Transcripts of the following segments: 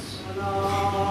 अस्सलामु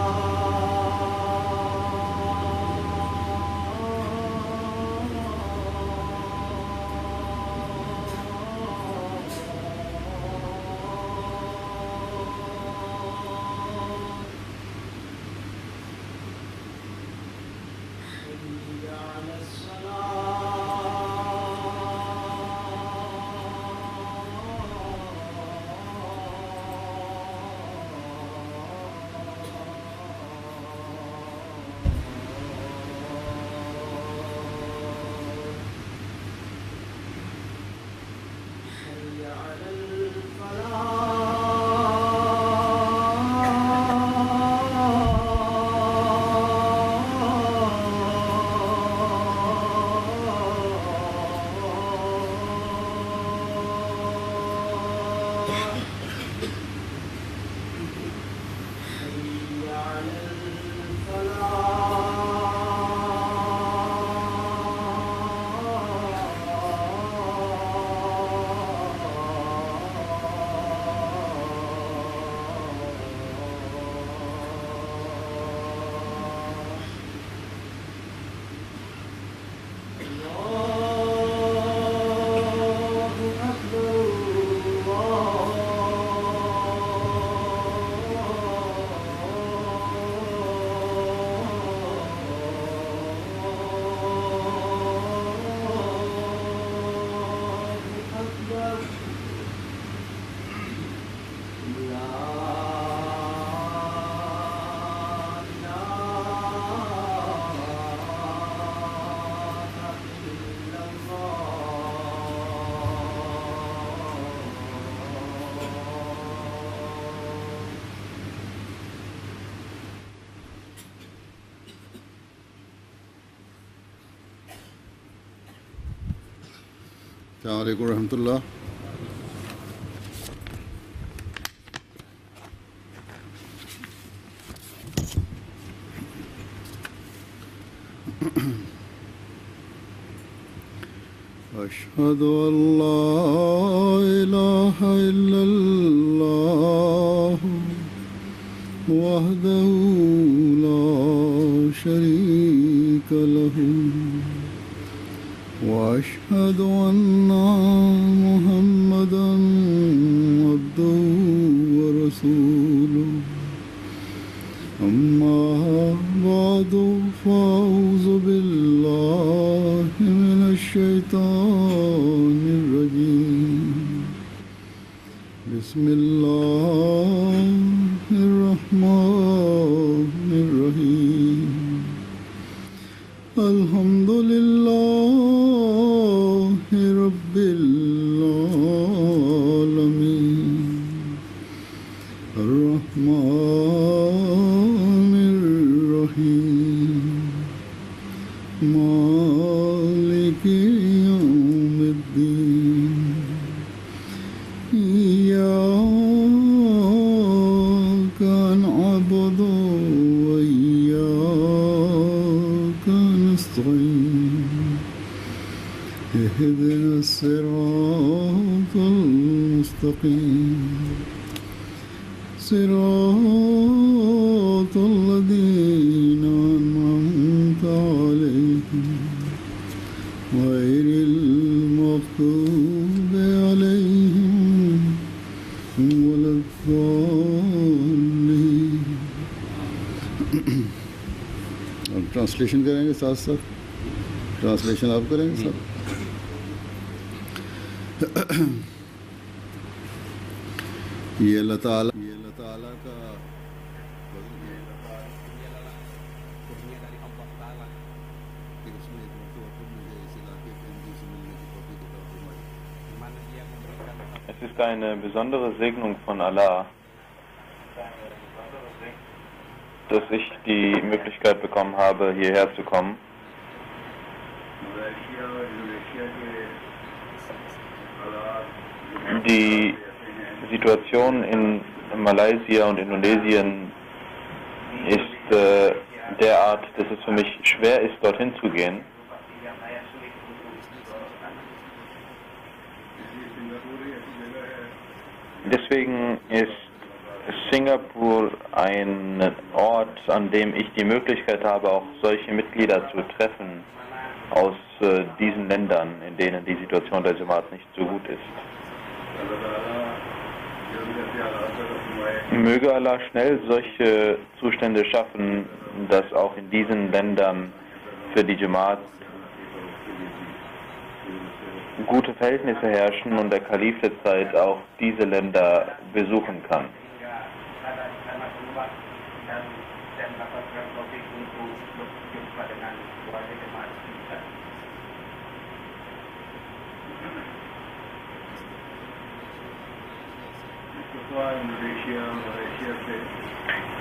अलैकुम रहमतुल्लाह। अशहदु अल्ला इलाहा इल्लल्लाह वहदहु ला शरीक लहु वअशहदु अन्ना मुहम्मदन अब्दुहु व रसूलुहु अम्मा बअदु फ़अऊज़ु बिल्लाहि मिनश शैतानिर रजीम। बिस्मिल्लाहिर रहमानिर रहीम। अल्हम्दुलिल्लाहि रब्बिल आलमीन अर्रहमानिर रहीम मालिकि यौमिद्दीन। इय्याका नअबुदु व इय्याका नस्तईन। इहदिना सिरातल मुस्तकीम सिरातल लज़ीना अनअमता अलैहिम गैरिल मग़दूबि अलैहिम वलद्दाल्लीन। और ट्रांसलेशन करेंगे साथ साथ, ट्रांसलेशन आप करेंगे साथ। ये अल्लाह ताला का Es ist eine besondere Segnung von Allah, dass ich die Möglichkeit bekommen habe, hierher zu kommen. Die Situation in Malaysia und Indonesien ist derart, dass es für mich schwer ist, dorthin zu gehen. Deswegen ist Singapur ein Ort, an dem ich die Möglichkeit habe, auch solche Mitglieder zu treffen aus diesen Ländern, in denen die Situation der Jamaat nicht so gut ist. Möge Allah schnell solche Zustände schaffen, dass auch in diesen Ländern für die Jamaat gute Verhältnisse herrschen und der Kalif der Zeit auch diese Länder besuchen kann.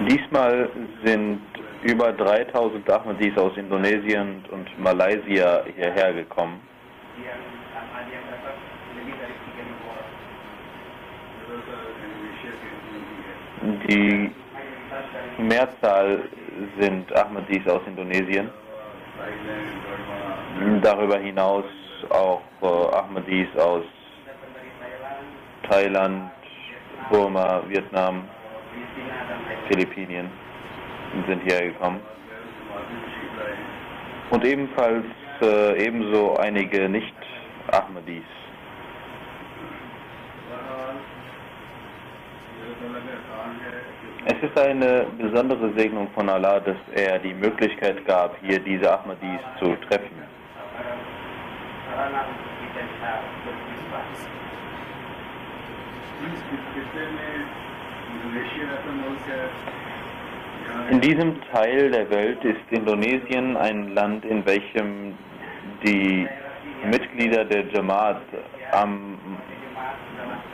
Diesmal sind über 3000 Ahmadis aus Indonesien und Malaysia hierher gekommen. Die Mehrzahl sind Ahmadis aus Indonesien. Darüber hinaus auch Ahmadis aus Thailand, Burma, Vietnam, Philippinen sind hierher gekommen. Und ebenso einige Nicht-Ahmadis. Es ist eine besondere Segnung von Allah, dass er die Möglichkeit gab, hier diese Ahmadis zu treffen. In diesem Teil der Welt ist Indonesien ein Land, in welchem die Mitglieder der Jamaat am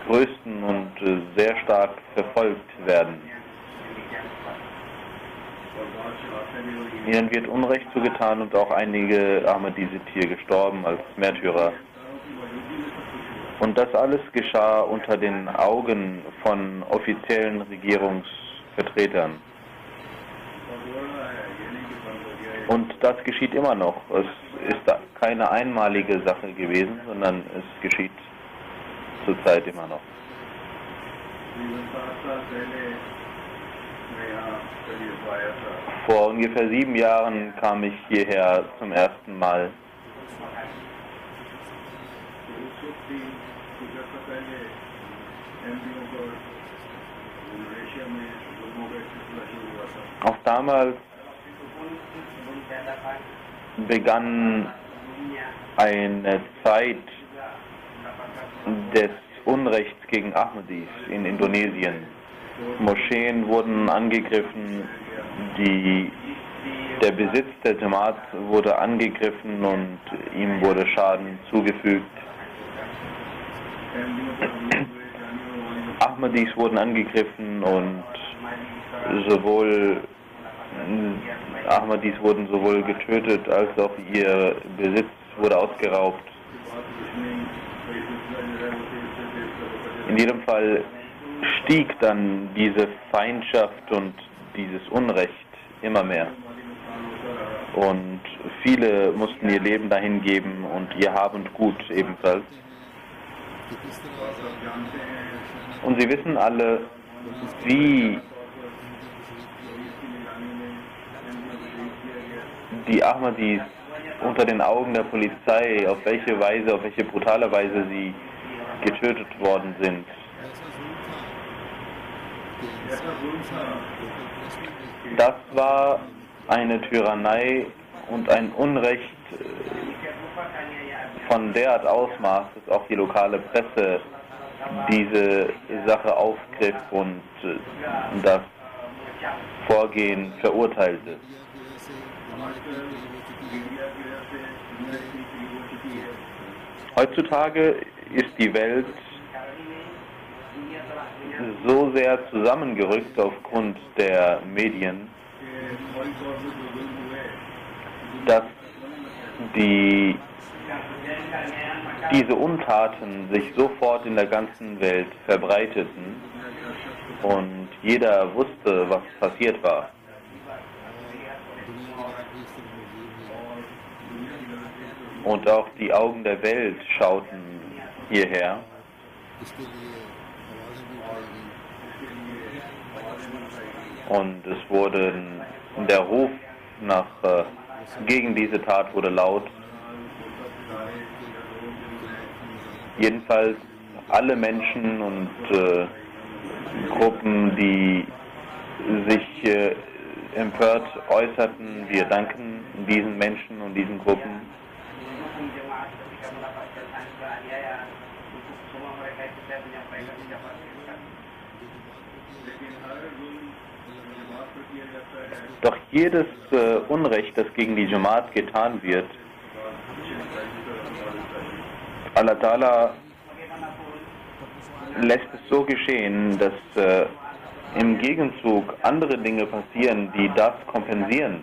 größten und sehr stark verfolgt werden. Ihnen wird Unrecht zugetan und auch einige Ahmadis sind hier gestorben als Märtyrer. Und das alles geschah unter den Augen von offiziellen Regierungsvertretern. Und das geschieht immer noch. Es ist keine einmalige Sache gewesen, sondern es geschieht zurzeit immer noch. Vor ungefähr 7 Jahren kam ich hierher zum ersten Mal. Auch damals begann eine Zeit des Unrechts gegen Ahmadis in Indonesien. Moscheen wurden angegriffen, der Besitz der Jamaat wurde angegriffen und ihm wurde Schaden zugefügt. Ahmadis wurden angegriffen und Ahmadis wurden sowohl getötet als auch ihr Besitz wurde ausgeraubt. In jedem Fall stieg dann diese Feindschaft und dieses Unrecht immer mehr. Und viele mussten ihr Leben dahin geben und ihr Hab und Gut ebenfalls. Und Sie wissen alle, wie die Ahmadis unter den Augen der Polizei, auf welche brutale Weise sie getötet worden sind. Das war eine Tyrannei und ein Unrecht von derart Ausmaß, dass auch die lokale Presse diese Sache aufgriff und das Vorgehen verurteilte. Heutzutage ist die Welt so sehr zusammengerückt aufgrund der Medien, dass diese Untaten sich sofort in der ganzen Welt verbreiteten und jeder wusste, was passiert war. Und auch die Augen der Welt schauten hierher. Und es wurde der Ruf gegen diese Tat wurde laut. Jedenfalls alle Menschen und Gruppen, die sich empört äußerten, wir danken diesen Menschen und diesen Gruppen. Doch jedes Unrecht, das gegen die Jamaat getan wird, Allah Ta'ala lässt es so geschehen, dass im Gegenzug andere Dinge passieren, die das kompensieren,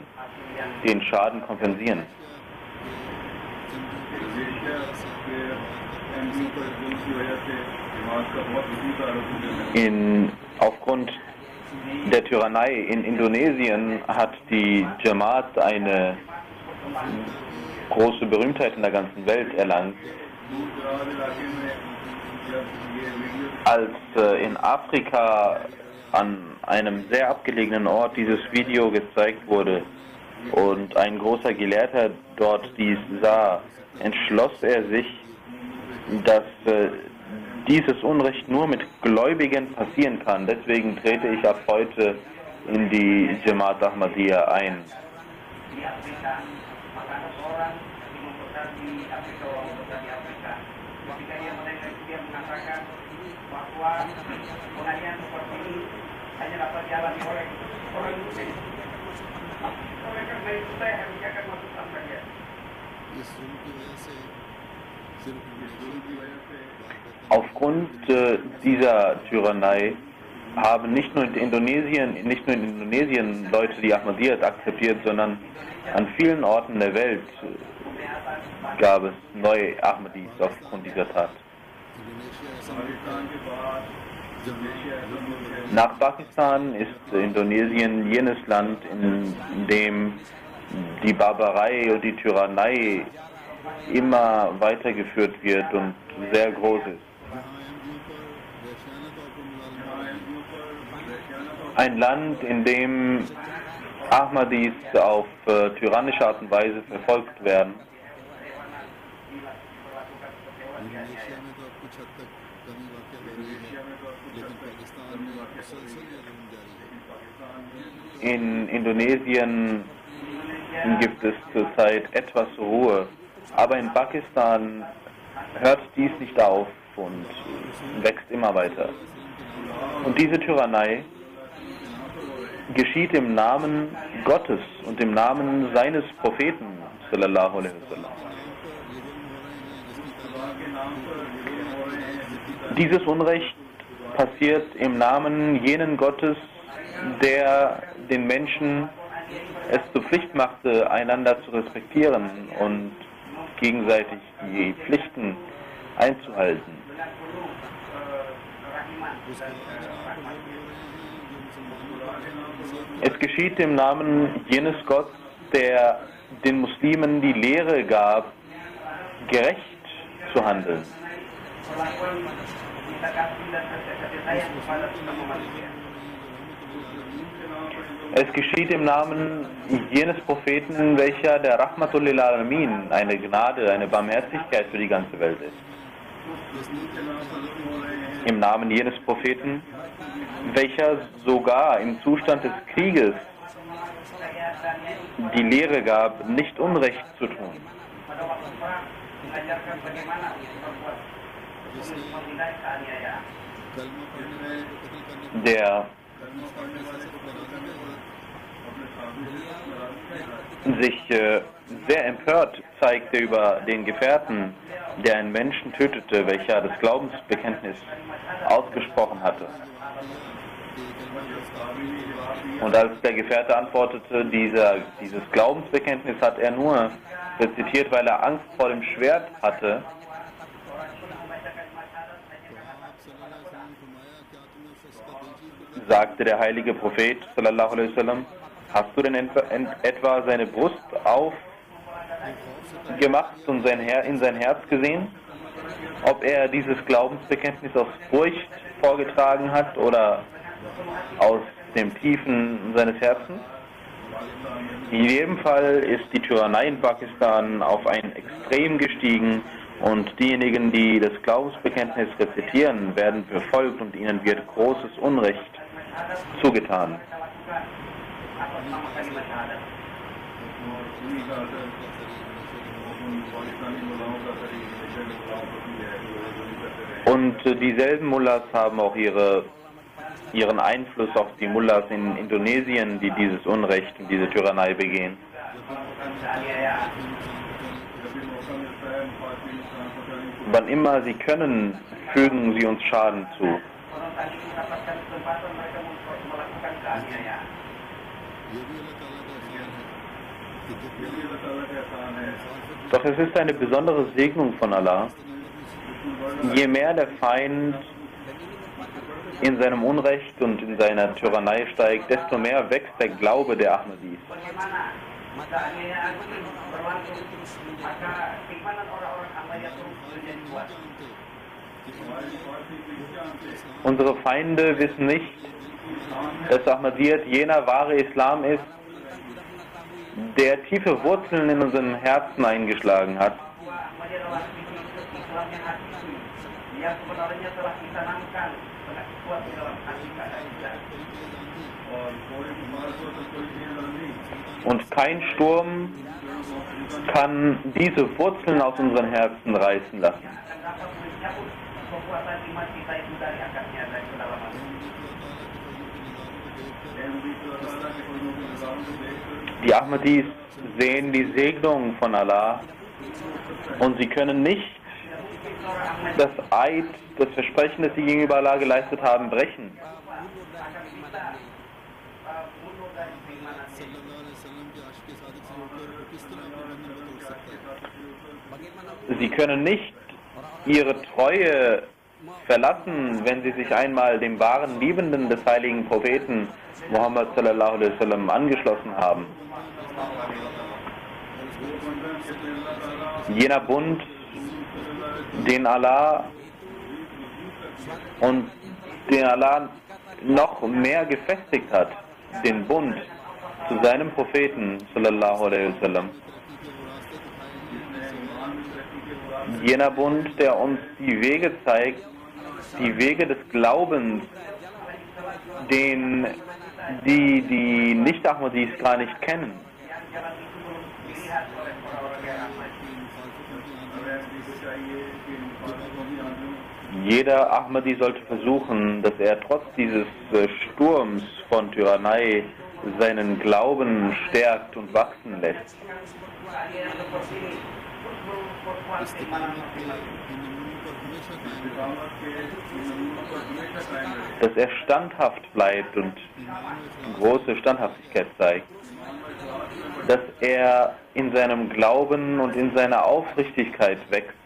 den Schaden kompensieren. Aufgrund der Tyrannei in Indonesien hat die Jamaat eine große Berühmtheit in der ganzen Welt erlangt. Als in Afrika an einem sehr abgelegenen Ort dieses Video gezeigt wurde und ein großer Gelehrter dort dies sah, entschloss er sich, dass dieses Unrecht nur mit Gläubigen passieren kann. Deswegen trete ich ab heute in die Jamaat Ahmadiyya ein. Aufgrund dieser Tyrannei haben nicht nur in Indonesien Leute die Ahmadiyyat akzeptiert, sondern an vielen Orten der Welt gab es neue Ahmadis aufgrund dieser Tat. Nach Pakistan ist Indonesien jenes Land, in dem die Barbarei und die Tyrannei immer weitergeführt wird und sehr groß ist. Ein Land, in dem Ahmadis auf tyrannische Art und Weise verfolgt werden. In Indonesien gibt es zurzeit etwas Ruhe, aber in Pakistan hört dies nicht auf und wächst immer weiter. Und diese Tyrannei geschieht im Namen Gottes und im Namen seines Propheten, sallallahu alaihi wasallam. Dieses Unrecht passiert im Namen jenen Gottes, der den Menschen es zur Pflicht machte, einander zu respektieren und gegenseitig die Pflichten einzuhalten. Es geschieht im Namen jenes Gottes, der den Muslimen die Lehre gab, gerecht zu handeln. Es geschieht im Namen jenes Propheten, welcher der Rahmatul lil Alamin, eine Gnade, eine Barmherzigkeit für die ganze Welt ist. im Namen jenes Propheten, welcher sogar im Zustand des Krieges die Lehre gab, nicht Unrecht zu tun. Der sich sehr empört zeigte über den Gefährten, der einen Menschen tötete, welcher das Glaubensbekenntnis ausgesprochen hatte. Und als der Gefährte antwortete, dieses Glaubensbekenntnis hat er nur rezitiert, weil er Angst vor dem Schwert hatte, sagte der heilige Prophet sallallahu alaihi wasallam: Hast du denn etwa seine Brust aufgemacht und in sein Herz gesehen? Ob er dieses Glaubensbekenntnis aus Furcht vorgetragen hat oder aus dem Tiefen seines Herzens? In jedem Fall ist die Tyrannei in Pakistan auf ein Extrem gestiegen und diejenigen, die das Glaubensbekenntnis rezitieren, werden verfolgt und ihnen wird großes Unrecht zugetan. Und dieselben Mullahs haben auch ihren Einfluss auf die Mullahs in Indonesien, die dieses Unrecht und diese Tyrannei begehen. Wann immer sie können, fügen sie uns Schaden zu. Doch es ist eine besondere Segnung von Allah. Je mehr der Feind in seinem Unrecht und in seiner Tyrannei steigt, desto mehr wächst der Glaube der Ahmadis. Unsere Feinde wissen nicht, dass Ahmadiyyat jener wahre Islam ist, der tiefe Wurzeln in unseren Herzen eingeschlagen hat. Und kein Sturm kann diese Wurzeln aus unseren Herzen reißen lassen. Die Ahmadis sehen die Segnung von Allah und sie können nicht das Eid, das Versprechen, das sie gegenüber Allah geleistet haben, brechen. Sie können nicht ihre Treue verlassen, wenn sie sich einmal dem wahren Liebenden des heiligen Propheten Muhammad sallallahu alaihi wasallam angeschlossen haben. Jener Bund, den Allah noch mehr gefestigt hat, den Bund zu seinem Propheten sallallahu alaihi wasallam. Jener Bund, der uns die Wege zeigt, die Wege des Glaubens, die Nicht-Ahmadis gar nicht kennen. Jeder Ahmadi sollte versuchen, dass er trotz dieses Sturms von Tyrannei seinen Glauben stärkt und wachsen lässt. Dass er standhaft bleibt und große Standhaftigkeit zeigt. Dass er in seinem Glauben und in seiner Aufrichtigkeit wächst.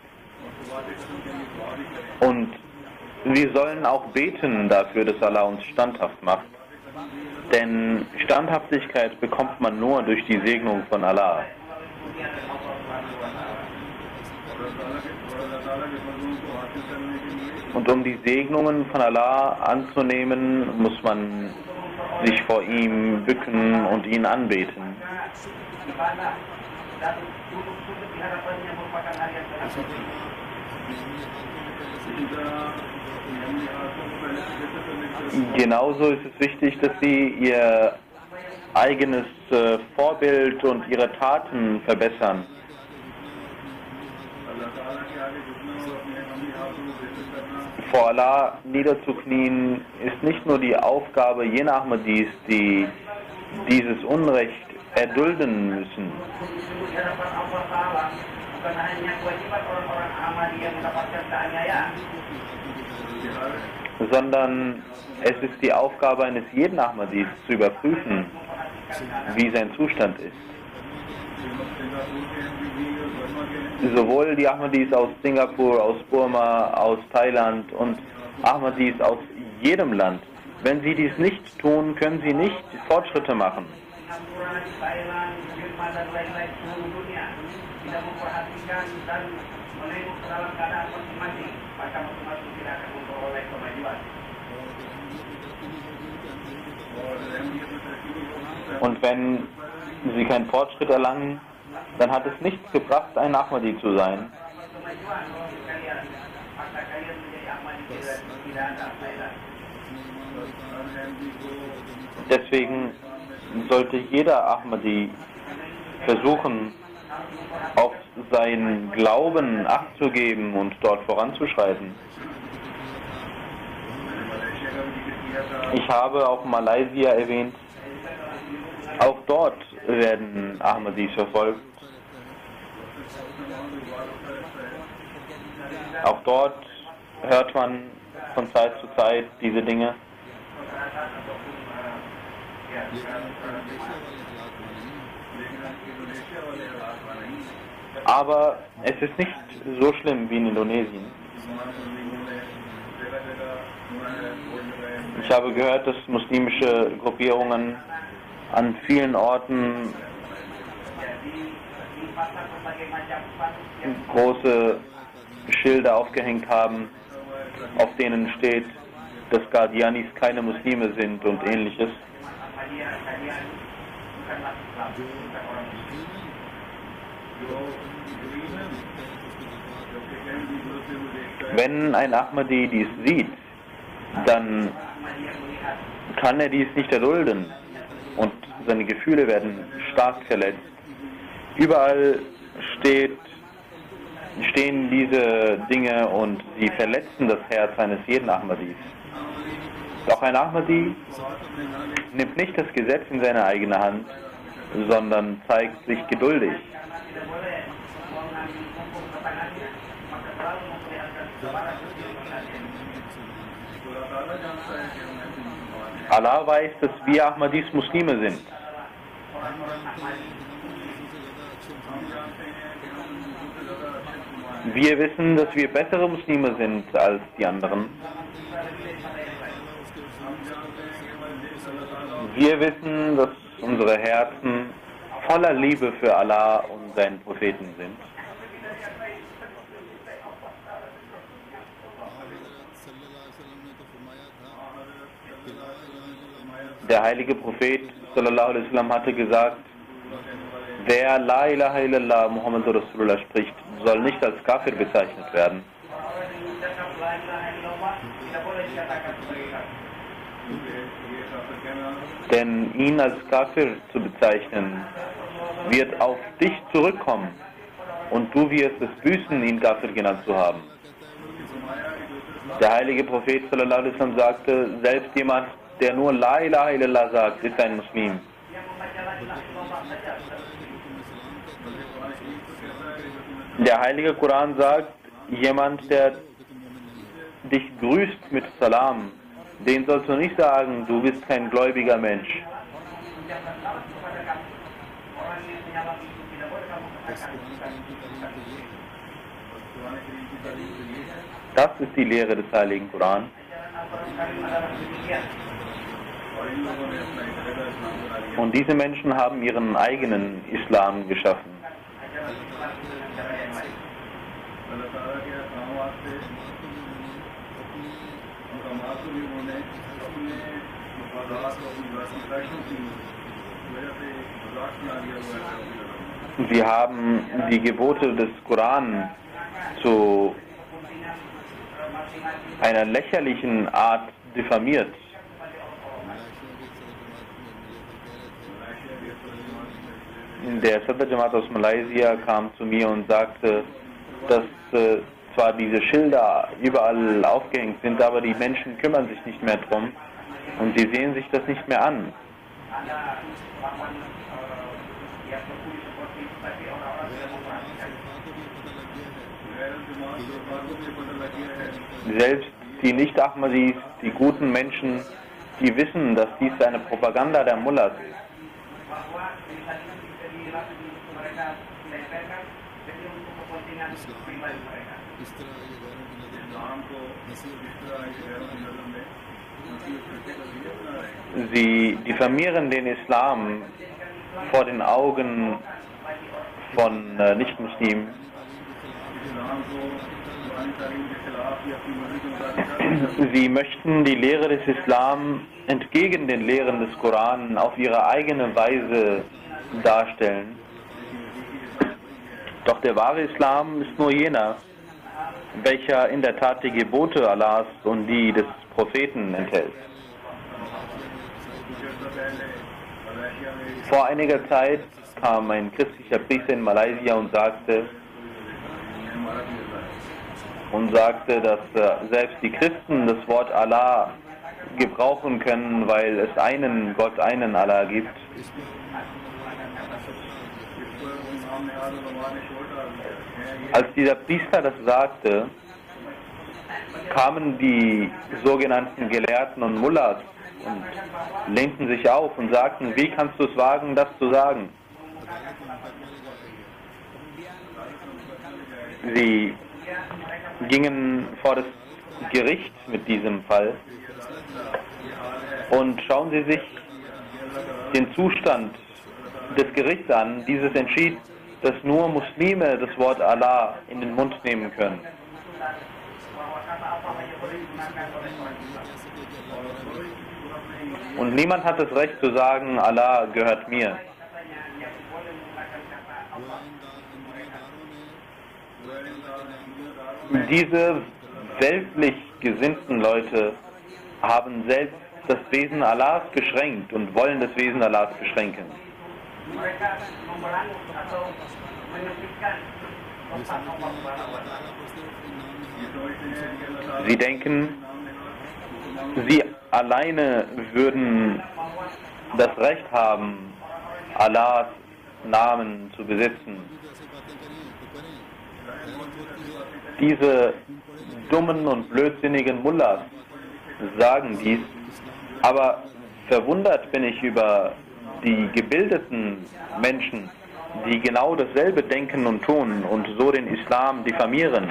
Und wir sollen auch beten dafür, dass Allah uns standhaft macht. Denn Standhaftigkeit bekommt man nur durch die Segnung von Allah. Und um die Segnungen von Allah anzunehmen, muss man sich vor ihm bücken und ihn anbeten. Genauso ist es wichtig, dass sie ihr eigenes Vorbild und ihre Taten verbessern. Vor Allah niederzuknien ist nicht nur die Aufgabe jener Ahmadis, die dieses Unrecht erdulden müssen, sondern es ist die Aufgabe eines jeden Ahmadis zu überprüfen, wie sein Zustand ist. Sowohl die Ahmadis aus Singapur, aus Burma, aus Thailand und Ahmadis aus jedem Land. Wenn sie dies nicht tun, können sie nicht Fortschritte machen. Und wenn sie keinen Fortschritt erlangen, dann hat es nichts gebracht, ein Ahmadi zu sein. Deswegen sollte jeder Ahmadi versuchen, auf seinen Glauben Acht zu geben und dort voranzuschreiten. Ich habe auch Malaysia erwähnt. Auch dort werden Ahmadis verfolgt. Auch dort hört man von Zeit zu Zeit diese Dinge. Aber es ist nicht so schlimm wie in Indonesien. Ich habe gehört, dass muslimische Gruppierungen an vielen Orten große Schilder aufgehängt haben, auf denen steht, dass Qadianis keine Muslime sind und ähnliches. Wenn ein Ahmadi dies sieht, dann kann er dies nicht erdulden und seine Gefühle werden stark verletzt. Überall stehen diese Dinge und sie verletzen das Herz eines jeden Ahmadis. Doch ein Ahmadi nimmt nicht das Gesetz in seine eigene Hand, sondern zeigt sich geduldig. Allah weiß, dass wir Ahmadis Muslime sind. Wir wissen, dass wir bessere Muslime sind als die anderen. Wir wissen, dass unsere Herzen voller Liebe für Allah und seinen Propheten sind. Der heilige Prophet sallallahu alaihi wasallam hatte gesagt, wer La ilaha illallah Muhammadur Rasulullah spricht, soll nicht als Kafir bezeichnet werden. Denn ihn als Kafir zu bezeichnen, wird auf dich zurückkommen und du wirst es büßen, ihn Kafir genannt zu haben. Der heilige Prophet sallallahu alaihi wasallam sagte, selbst jemand, der nur La ilaha illallah sagt, ist ein Muslim. Der heilige Koran sagt, jemand, der dich grüßt mit Salam, den sollst du nicht sagen, du bist kein gläubiger Mensch. Das ist die Lehre des heiligen Koran. Und diese Menschen haben ihren eigenen Islam geschaffen. Sie haben die Gebote des Koran zu einer lächerlichen Art diffamiert. Der Sadr Jamaat aus Malaysia kam zu mir und sagte, dass zwar diese Schilder überall aufgehängt sind, aber die Menschen kümmern sich nicht mehr drum und sie sehen sich das nicht mehr an. Selbst die Nicht-Ahmadis, die guten Menschen, die wissen, dass dies eine Propaganda der Mullahs ist. Sie diffamieren den Islam vor den Augen von Nicht-Muslimen. Sie möchten die Lehre des Islam entgegen den Lehren des Koran auf ihre eigene Weise darstellen. Doch der wahre Islam ist nur jener, welcher in der Tat die Gebote Allahs und die des Propheten enthält. Vor einiger Zeit kam ein christlicher Priester in Malaysia und sagte, dass selbst die Christen das Wort Allah gebrauchen können, weil es einen Gott, einen Allah gibt. Als dieser Priester das sagte, kamen die sogenannten Gelehrten und Mullahs und lehnten sich auf und sagten, wie kannst du es wagen, das zu sagen? Sie gingen vor das Gericht mit diesem Fall und schauen Sie sich den Zustand des Gerichts an. Dieses entschied, dass nur Muslime das Wort Allah in den Mund nehmen können. Und niemand hat das Recht zu sagen, Allah gehört mir. Diese weltlich gesinnten Leute haben selbst das Wesen Allahs beschränkt und wollen das Wesen Allahs beschränken. Sie denken, sie alleine würden das Recht haben, Allahs Namen zu besitzen. Diese dummen und blödsinnigen Mullahs sagen dies, aber verwundert bin ich über die gebildeten Menschen, die genau dasselbe denken und tun und so den Islam diffamieren.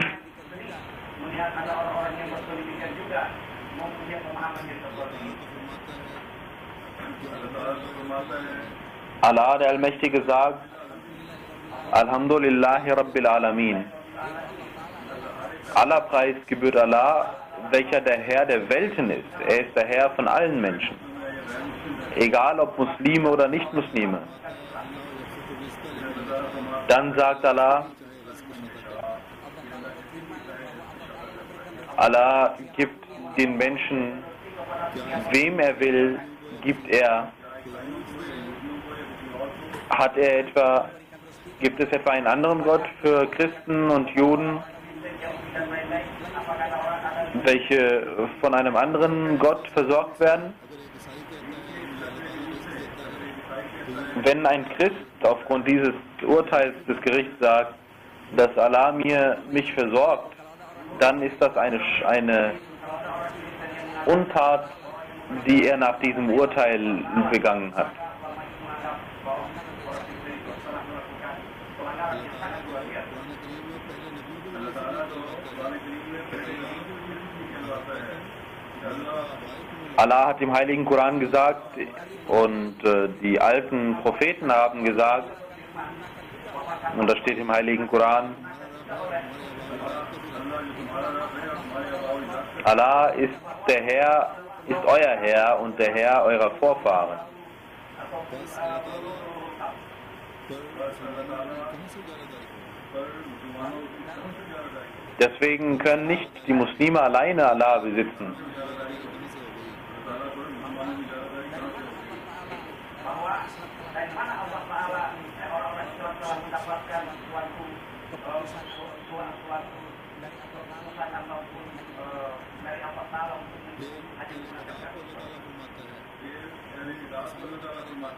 Allah, der Allmächtige, sagt, Alhamdulillahi Rabbil Alamin. Aller Preis gebührt Allah, welcher der Herr der Welten ist. Er ist der Herr von allen Menschen. Egal ob Muslime oder Nicht-Muslime. Dann sagt Allah, Allah gibt den Menschen, wem er will, gibt er. Gibt es etwa einen anderen Gott für Christen und Juden, welche von einem anderen Gott versorgt werden? Wenn ein Christ aufgrund dieses Urteils des Gerichts sagt, dass Allah mich versorgt, dann ist das eine Untat, die er nach diesem Urteil begangen hat. Allah hat im Heiligen Koran gesagt und die alten Propheten haben gesagt, und das steht im Heiligen Koran, Allah ist der Herr, ist euer Herr und der Herr eurer Vorfahren. Deswegen können nicht die Muslime alleine Allah besitzen.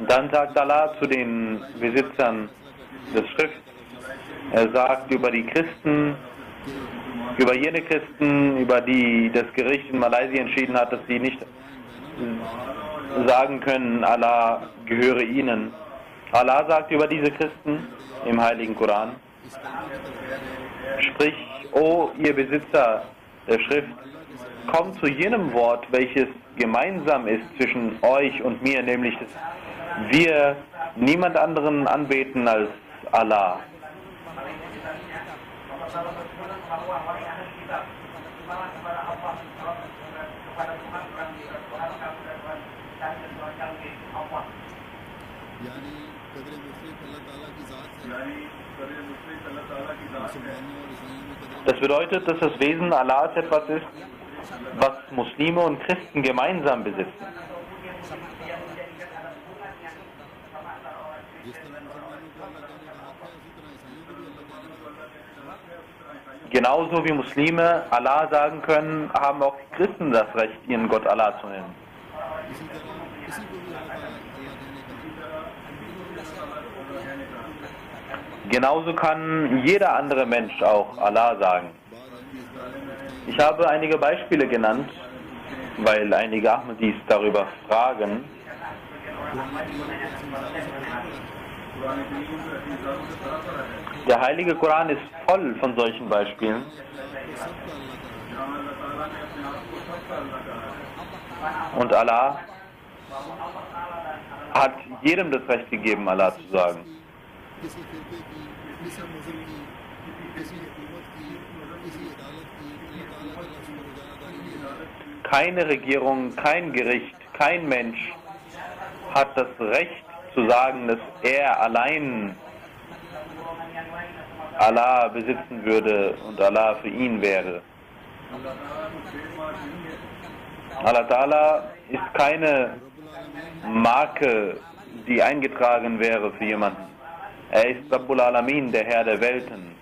Dann sagt Allah zu den Besitzern des Schrifts, er sagt über die Christen, über jene Christen, über die das Gericht in Malaysia entschieden hat, dass sie nicht sagen können, Allah gehöre ihnen. Allah sagt über diese Christen im Heiligen Koran, sprich, o ihr Besitzer der Schrift, kommt zu jenem Wort, welches gemeinsam ist zwischen euch und mir, nämlich dass wir niemand anderen anbeten als Allah. Das bedeutet, dass das Wesen Allahs etwas ist, was Muslime und Christen gemeinsam besitzen. Genauso wie Muslime Allah sagen können, haben auch die Christen das Recht, ihren Gott Allah zu nennen. Genauso kann jeder andere Mensch auch Allah sagen. Ich habe einige Beispiele genannt, weil einige Ahmadis darüber fragen. Der Heilige Koran ist voll von solchen Beispielen. Und Allah hat jedem das Recht gegeben, Allah zu sagen. Keine Regierung, kein Gericht, kein Mensch hat das Recht zu sagen, dass er allein Allah besitzen würde und Allah für ihn wäre. Allah Ta'ala ist keine Marke, die eingetragen wäre für jemanden. Er ist Rabbul Alamin, der Herr der Welten.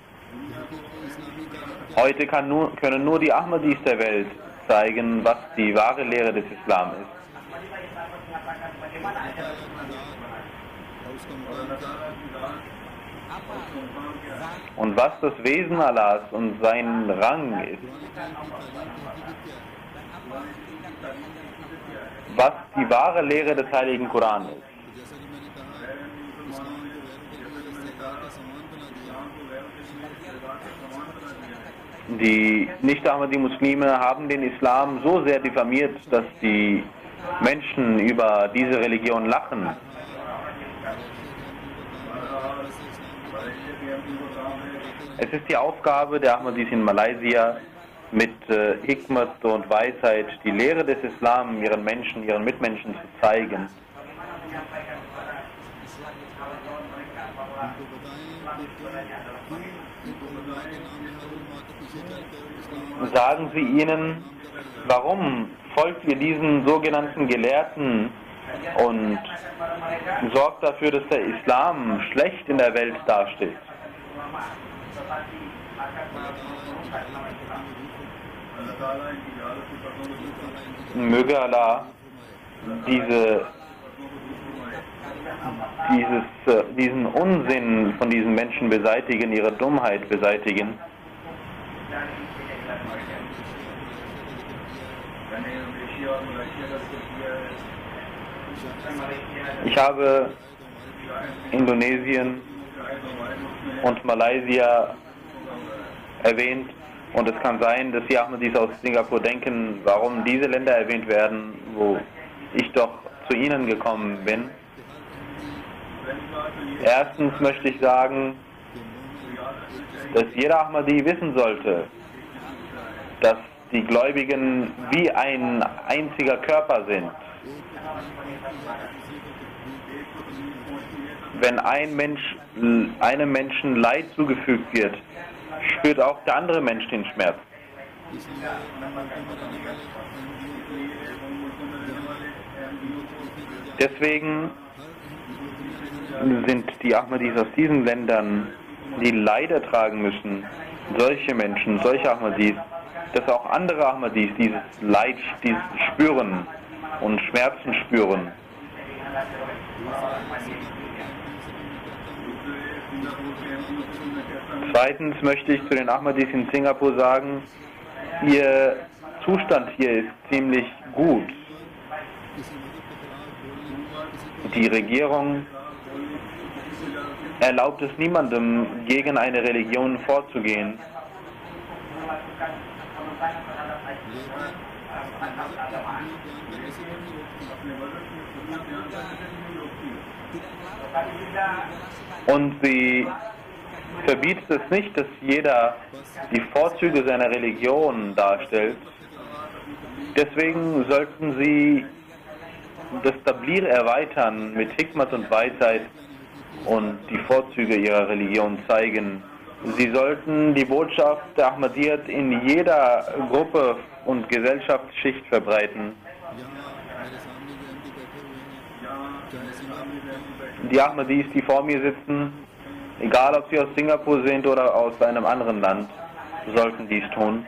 Heute können nur die Ahmadis der Welt zeigen, was die wahre Lehre des Islam ist. Und was das Wesen Allahs und sein Rang ist. Was die wahre Lehre des Heiligen Koran ist. Die Nicht-Ahmadi-Muslime haben den Islam so sehr diffamiert, dass die Menschen über diese Religion lachen. Es ist die Aufgabe der Ahmadis in Malaysia, mit Hikmat und Weisheit die Lehre des Islam ihren Menschen, ihren Mitmenschen zu zeigen. Sagen Sie ihnen, warum folgt ihr diesen sogenannten Gelehrten und sorgt dafür, dass der Islam schlecht in der Welt dasteht. Möge Allah diesen Unsinn von diesen Menschen beseitigen, ihre Dummheit beseitigen. Ich habe Indonesien und Malaysia erwähnt und es kann sein, dass die Ahmadis aus Singapur denken, warum diese Länder erwähnt werden, wo ich doch zu ihnen gekommen bin. Erstens möchte ich sagen, dass jeder Ahmadi wissen sollte, dass die Gläubigen wie ein einziger Körper sind. Wenn einem Menschen Leid zugefügt wird, spürt auch der andere Mensch den Schmerz. Deswegen sind die Ahmadis aus diesen Ländern, die Leider tragen müssen, solche Menschen, solche Ahmadis, dass auch andere Ahmadis dieses Leid spüren und Schmerzen spüren. Zweitens möchte ich zu den Ahmadis in Singapur sagen, ihr Zustand hier ist ziemlich gut. Die Regierung erlaubt es niemandem, gegen eine Religion vorzugehen. Und sie verbietet es nicht, dass jeder die Vorzüge seiner Religion darstellt. Deswegen sollten sie das Tablir erweitern mit Hikmat und Weisheit und die Vorzüge ihrer Religion zeigen. Sie sollten die Botschaft der Ahmadiyyat in jeder Gruppe und Gesellschaftsschicht verbreiten. Die Ahmadis, die vor mir sitzen, egal ob sie aus Singapur sind oder aus einem anderen Land, sollten dies tun.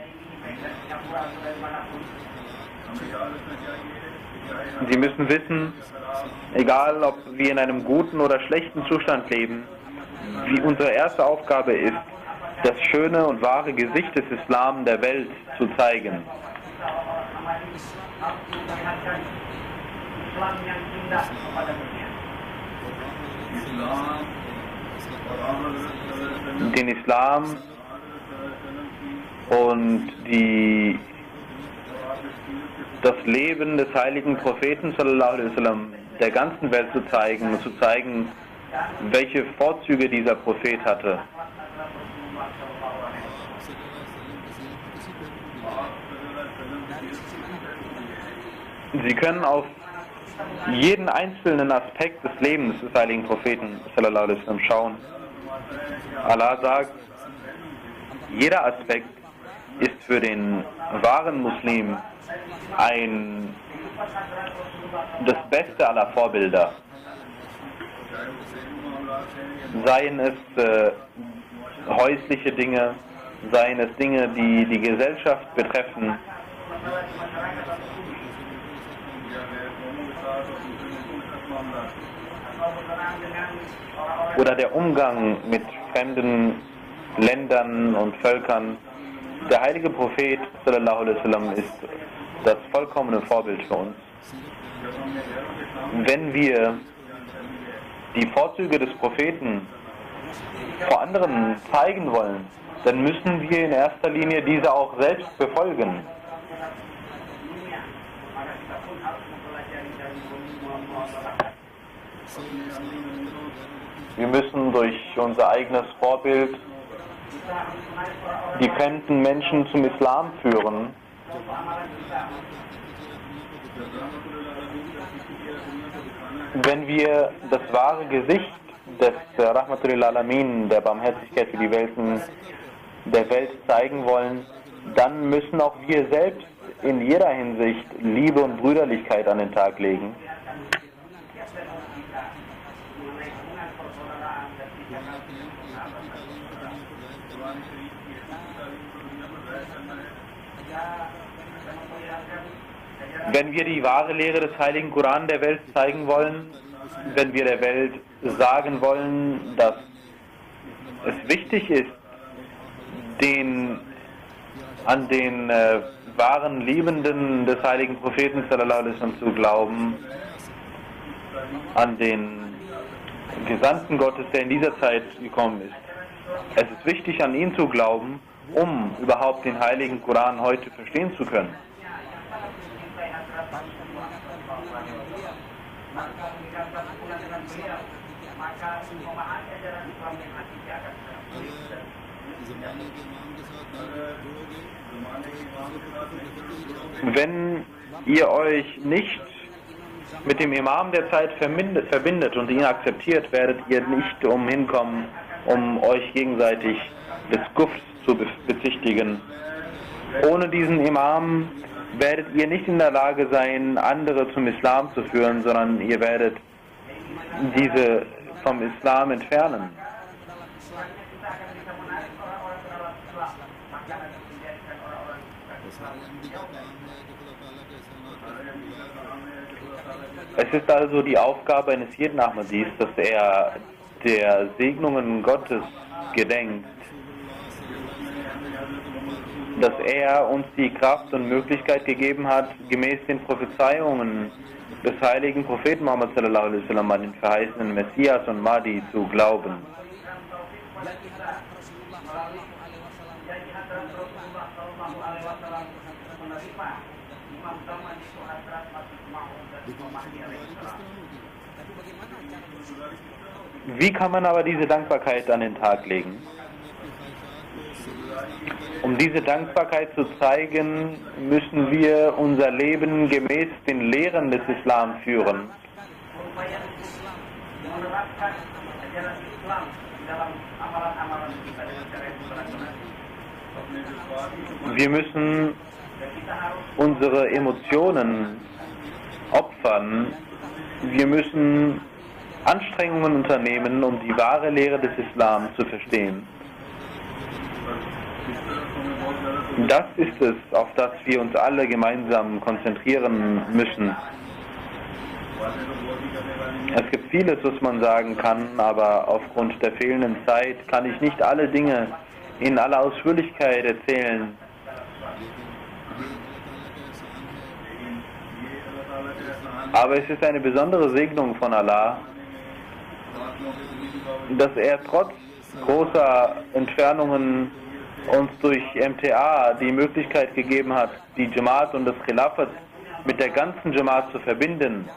Sie müssen wissen, egal ob wir in einem guten oder schlechten Zustand leben, wie unsere erste Aufgabe ist, das schöne und wahre Gesicht des Islam der Welt zu zeigen. Den Islam und das Leben des heiligen Propheten sallallahu alaihi wasallam der ganzen Welt zu zeigen und zu zeigen, welche Vorzüge dieser Prophet hatte. Sie können auf jeden einzelnen Aspekt des Lebens des heiligen Propheten sallallahu alaihi wasallam schauen. Allah sagt, jeder Aspekt ist für den wahren Muslim das Beste aller Vorbilder. Seien es häusliche Dinge, seien es Dinge, die die Gesellschaft betreffen. Oder der Umgang mit fremden Ländern und Völkern. Der heilige Prophet sallallahu alaihi wasallam ist das vollkommene Vorbild für uns. Wenn wir die Vorzüge des Propheten vor anderen zeigen wollen, dann müssen wir in erster Linie diese auch selbst befolgen. Wir müssen durch unser eigenes Vorbild die fremden Menschen zum Islam führen. Wenn wir das wahre Gesicht des Rahmatul lil Alamin, der Barmherzigkeit für die der Welt zeigen wollen, dann müssen auch wir selbst in jeder Hinsicht Liebe und Brüderlichkeit an den Tag legen. Wenn wir die wahre Lehre des Heiligen Koran der Welt zeigen wollen, wenn wir der Welt sagen wollen, dass es wichtig ist, an den wahren Liebenden des heiligen Propheten sallallahu alaihi wasallam zu glauben, an den Gesandten Gottes, der in dieser Zeit gekommen ist. Es ist wichtig, an ihn zu glauben, um überhaupt den heiligen Koran heute verstehen zu können. Wenn ihr euch nicht mit dem Imam der Zeit verbindet und ihn akzeptiert, werdet ihr nicht umhin kommen, um euch gegenseitig des Kufrs zu bezichtigen. Ohne diesen Imam werdet ihr nicht in der Lage sein, andere zum Islam zu führen, sondern ihr werdet diese vom Islam entfernen. Es ist also die Aufgabe eines jeden Ahmadis, dass er der Segnungen Gottes gedenkt, dass er uns die Kraft und Möglichkeit gegeben hat, gemäß den Prophezeiungen des heiligen Propheten Muhammad sallallahu alaihi wasallam an den verheißenen Messias und Mahdi zu glauben. Wie kann man aber diese Dankbarkeit an den Tag legen? Um diese Dankbarkeit zu zeigen, müssen wir unser Leben gemäß den Lehren des Islam führen. Wir müssen unsere Emotionen opfern. Wir müssen Anstrengungen unternehmen, um die wahre Lehre des Islam zu verstehen. Das ist es, auf das wir uns alle gemeinsam konzentrieren müssen. Es gibt vieles, was man sagen kann, aber aufgrund der fehlenden Zeit kann ich nicht alle Dinge in aller Ausführlichkeit erzählen. Aber es ist eine besondere Segnung von Allah, dass er trotz großer Entfernungen uns durch MTA die Möglichkeit gegeben hat, die Jamaat und das Khilafat mit der ganzen Jamaat zu verbinden.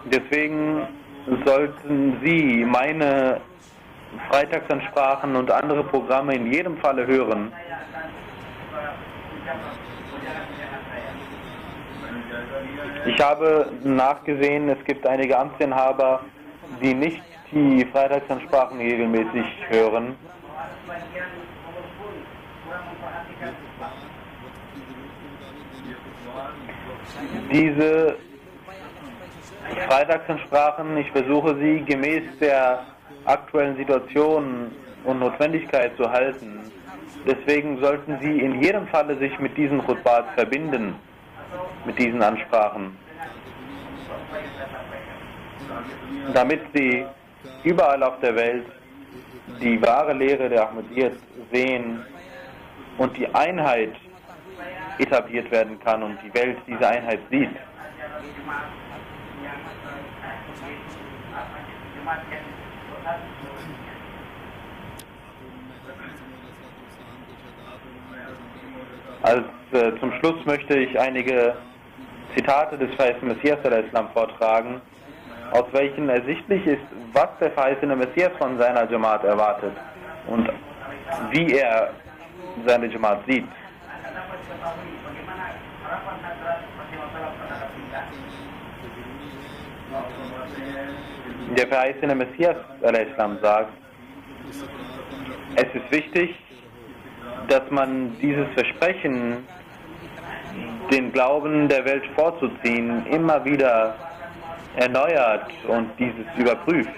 Deswegen sollten Sie meine Freitagsansprachen und andere Programme in jedem Falle hören. Ich habe nachgesehen, es gibt einige Amtsinhaber, die nicht die Freitagsansprachen regelmäßig hören. Diese Freitagsansprachen, ich versuche sie gemäß der aktuellen Situation und Notwendigkeit zu halten. Deswegen sollten Sie in jedem Falle sich mit diesen Khutbats verbinden, mit diesen Ansprachen, damit Sie überall auf der Welt die wahre Lehre der Ahmadiyyat sehen und die Einheit etabliert werden kann und die Welt diese Einheit sieht. Zum Schluss möchte ich einige Zitate des verheißenen Messias al-Islam vortragen, aus welchen ersichtlich ist, was der verheißene Messias von seiner Jamaat erwartet und wie er seine Jamaat sieht. Der verheißene Messias al-Islam sagt, es ist wichtig, dass man dieses Versprechen, den Glauben der Welt vorzuziehen, immer wieder erneuert und dieses überprüft.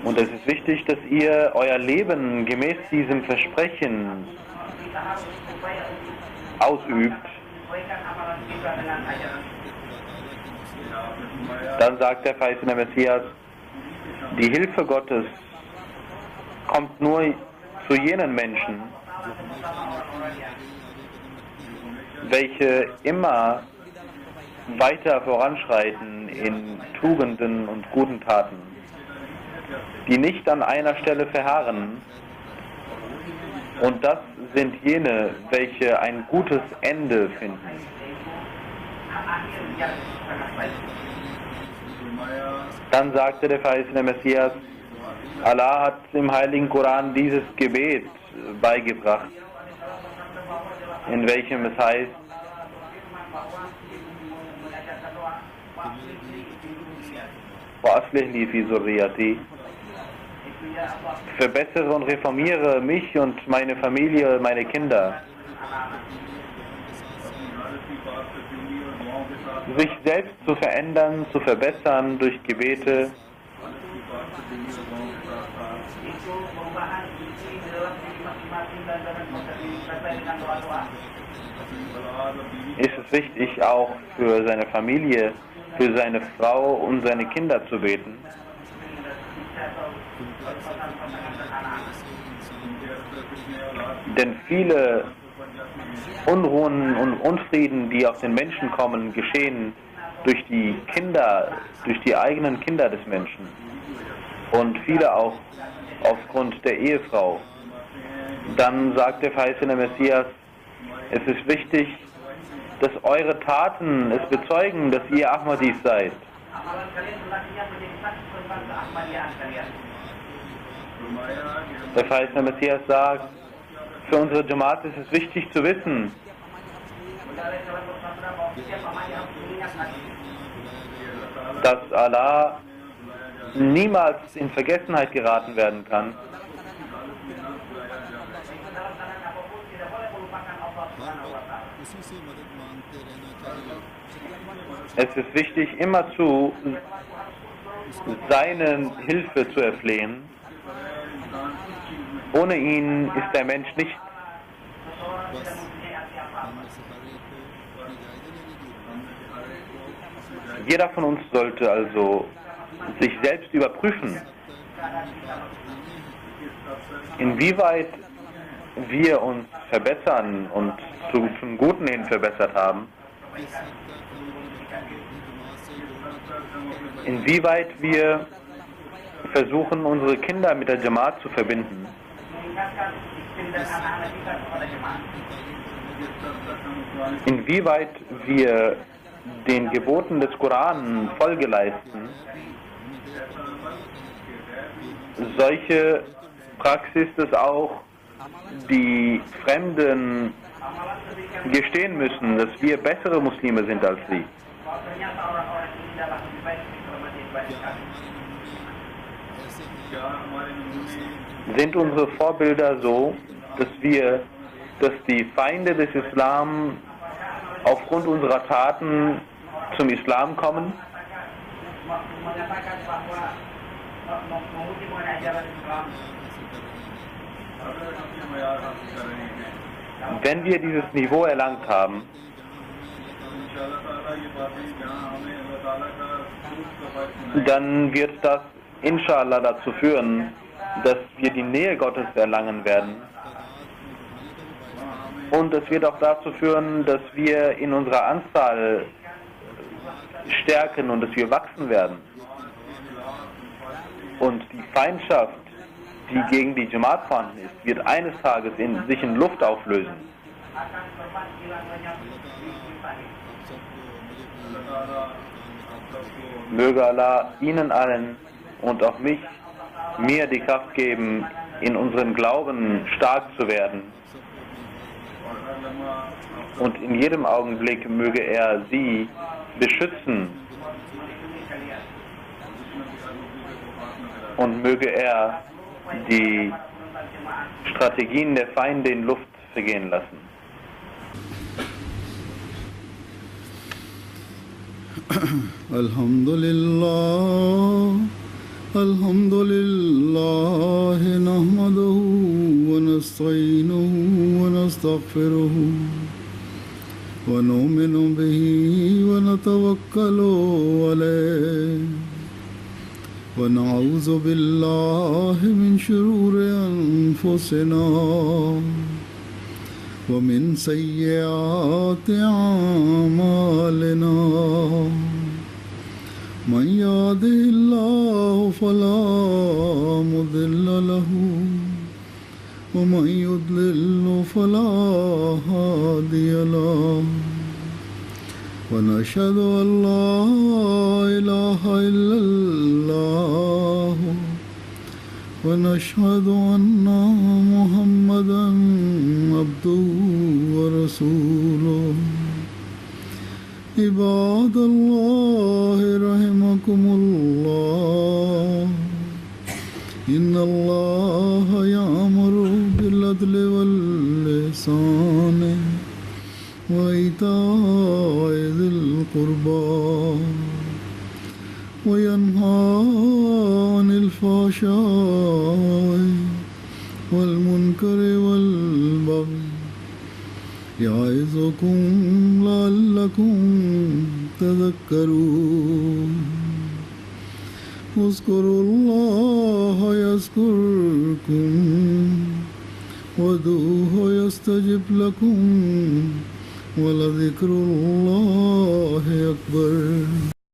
Und es ist wichtig, dass ihr euer Leben gemäß diesem Versprechen ausübt. Dann sagt der verheißene Messias, die Hilfe Gottes kommt nur zu jenen Menschen, welche immer weiter voranschreiten in Tugenden und guten Taten, die nicht an einer Stelle verharren, Und das sind jene, welche ein gutes Ende finden. Dann sagte der verheißene Messias, Allah hat im Heiligen Koran dieses Gebet beigebracht, in welchem es heißt, وَأَصْلِحْ لِي فِي ذُرِّيَّتِي, verbessere und reformiere mich und meine Familie, meine Kinder. Sich selbst zu verändern, zu verbessern durch Gebete. Ist es wichtig, auch für seine Familie, für seine Frau und seine Kinder zu beten. Denn viele Unruhen und Unfrieden, die auf den Menschen kommen, geschehen durch die Kinder, durch die eigenen Kinder des Menschen. Und viele auch aufgrund der Ehefrau. Dann sagt der verheißene Messias, es ist wichtig, dass eure Taten es bezeugen, dass ihr Ahmadis seid. Der verheißene Messias sagt, für unsere Jamaat ist es wichtig zu wissen, dass Allah niemals in Vergessenheit geraten werden kann. Es ist wichtig, immerzu seine Hilfe zu erflehen. Ohne ihn ist der Mensch nicht. Jeder von uns sollte also sich selbst überprüfen, inwieweit wir uns verbessern und zum Guten hin verbessert haben, inwieweit wir versuchen, unsere Kinder mit der Jamaat zu verbinden, inwieweit wir den Geboten des Koran Folge leisten. Solche Praxis ist auch, die Fremden gestehen müssen, dass wir bessere Muslime sind als sie. Sind unsere Vorbilder so, dass die Feinde des Islam aufgrund unserer Taten zum Islam kommen? Wenn wir dieses Niveau erlangt haben, dann wird das inshallah dazu führen, dass wir die Nähe Gottes erlangen werden. Und es wird auch dazu führen, dass wir in unserer Anzahl stärken und dass wir wachsen werden. Und die Feindschaft, die gegen die Jamaat vorhanden ist, wird eines Tages sich in Luft auflösen. Möge Allah Ihnen allen und auch mir die Kraft geben, in unserem Glauben stark zu werden. Und in jedem Augenblick möge er Sie beschützen. Und möge er die Strategien der Feinde in Luft vergehen lassen. Alhamdulillah, alhamdulillah, nahmaduhu wa nasta'inuhu wa nastaghfiruhu wa nu'minu bihi wa natawakkalu alayhi wa na'udhu billahi min shururi anfusina ومن سيئات أعمالنا من يهده الله فلا مضل له ومن يضلل فلا هادي له ونشهد أن لا إله إلا الله ونشهد أن محمدا عبده ورسوله عباد الله رحمكم الله إن الله يأمر بالعدل والإحسان وإيتاء ذي القربى وينهى عن الفحشاء والمنكر والبغي يعظكم لعلكم تذكرون اذكروا الله يذكركم وادعوه يستجب لكم ولذكر الله أكبر